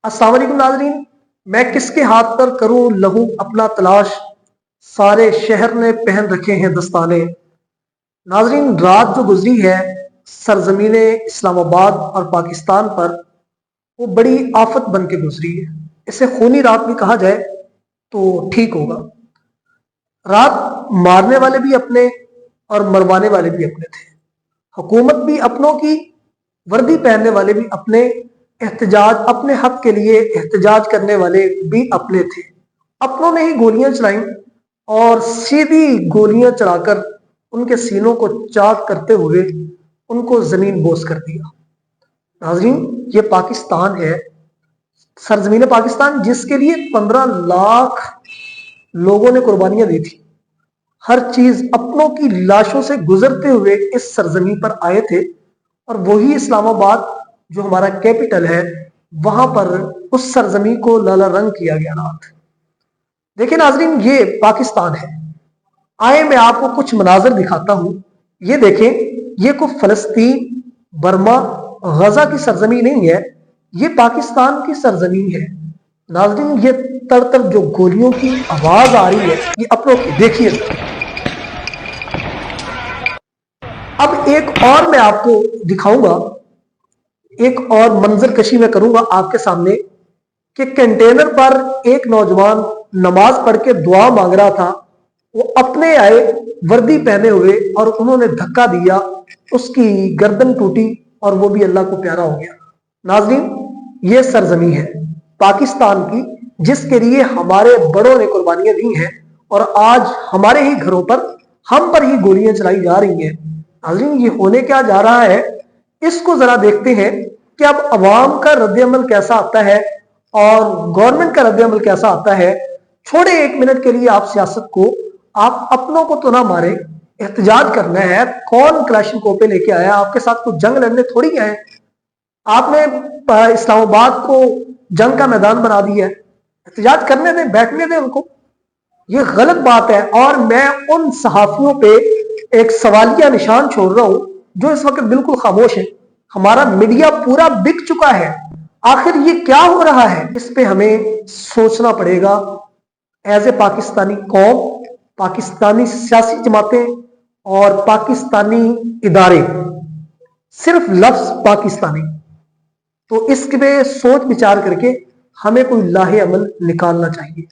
अस्सलाम वालेकुम नाजरीन, मैं किसके हाथ पर करूं लहू अपना तलाश, सारे शहर ने पहन रखे हैं दस्ताने। नाजरीन, रात जो गुजरी है सरजमीन इस्लामाबाद और पाकिस्तान पर, वो बड़ी आफत बन के गुजरी है। इसे खूनी रात भी कहा जाए तो ठीक होगा। रात मारने वाले भी अपने और मरवाने वाले भी अपने थे। हुकूमत भी अपनों की, वर्दी पहनने वाले भी अपने, एहतजाज अपने हक के लिए एहतजाज करने वाले भी अपने थे। अपनों ने ही गोलियां चलाई और सीधी गोलियां चलाकर उनके सीनों को चाक करते हुए उनको जमीन बोस कर दिया। नाजरीन, ये पाकिस्तान है, सरजमीन पाकिस्तान, जिसके लिए 15 लाख लोगों ने कुर्बानियां दी थी। हर चीज अपनों की लाशों से गुजरते हुए इस सरजमी पर आए थे। और वही इस्लामाबाद जो हमारा कैपिटल है, वहां पर उस सरजमी को लाला रंग किया गया रात। देखिए नाजरीन, ये पाकिस्तान है। आए मैं आपको कुछ मनाजर दिखाता हूं। ये देखें, ये कोई फलस्तीन, बर्मा, गजा की सरजमी नहीं है, ये पाकिस्तान की सरजमी है। नाजरीन, ये तर जो गोलियों की आवाज आ रही है, ये अपनों की देखिए। अब एक और मैं आपको दिखाऊंगा, एक और मंजर कशी मैं करूंगा आपके सामने कि कंटेनर पर एक नौजवान नमाज पढ़ के दुआ मांग रहा था। वो अपने आए वर्दी पहने हुए और उन्होंने धक्का दिया, उसकी गर्दन टूटी और वो भी अल्लाह को प्यारा हो गया। नाज़रीन, ये सरजमी है पाकिस्तान की, जिसके लिए हमारे बड़ों ने कुर्बानियां दी हैं और आज हमारे ही घरों पर हम पर ही गोलियां चलाई जा रही हैं। नाज़रीन, ये होने क्या जा रहा है, इसको जरा देखते हैं कि अब अवाम का रद्द-ए-अमल कैसा आता है और गवर्नमेंट का रद्द-ए-अमल कैसा आता है। छोड़े एक मिनट के लिए आप सियासत को, आप अपनों को तो ना मारे, एहतजाज करना है। कौन कलाशिनकोव पे लेके आया? आपके साथ कुछ जंग लड़ने थोड़ी आए। आपने इस्लामाबाद को जंग का मैदान बना दिया है। एहतजाज करने दें, बैठने दें उनको। ये गलत बात है और मैं उन सहाफियों पे एक सवालिया निशान छोड़ रहा हूं जो इस वक्त बिल्कुल खामोश है। हमारा मीडिया पूरा बिक चुका है। आखिर ये क्या हो रहा है, इस पे हमें सोचना पड़ेगा। एज ए पाकिस्तानी कौम, पाकिस्तानी सियासी जमातें और पाकिस्तानी इदारे, सिर्फ लफ्ज पाकिस्तानी, तो इसके पे सोच विचार करके हमें कोई लाहे अमल निकालना चाहिए।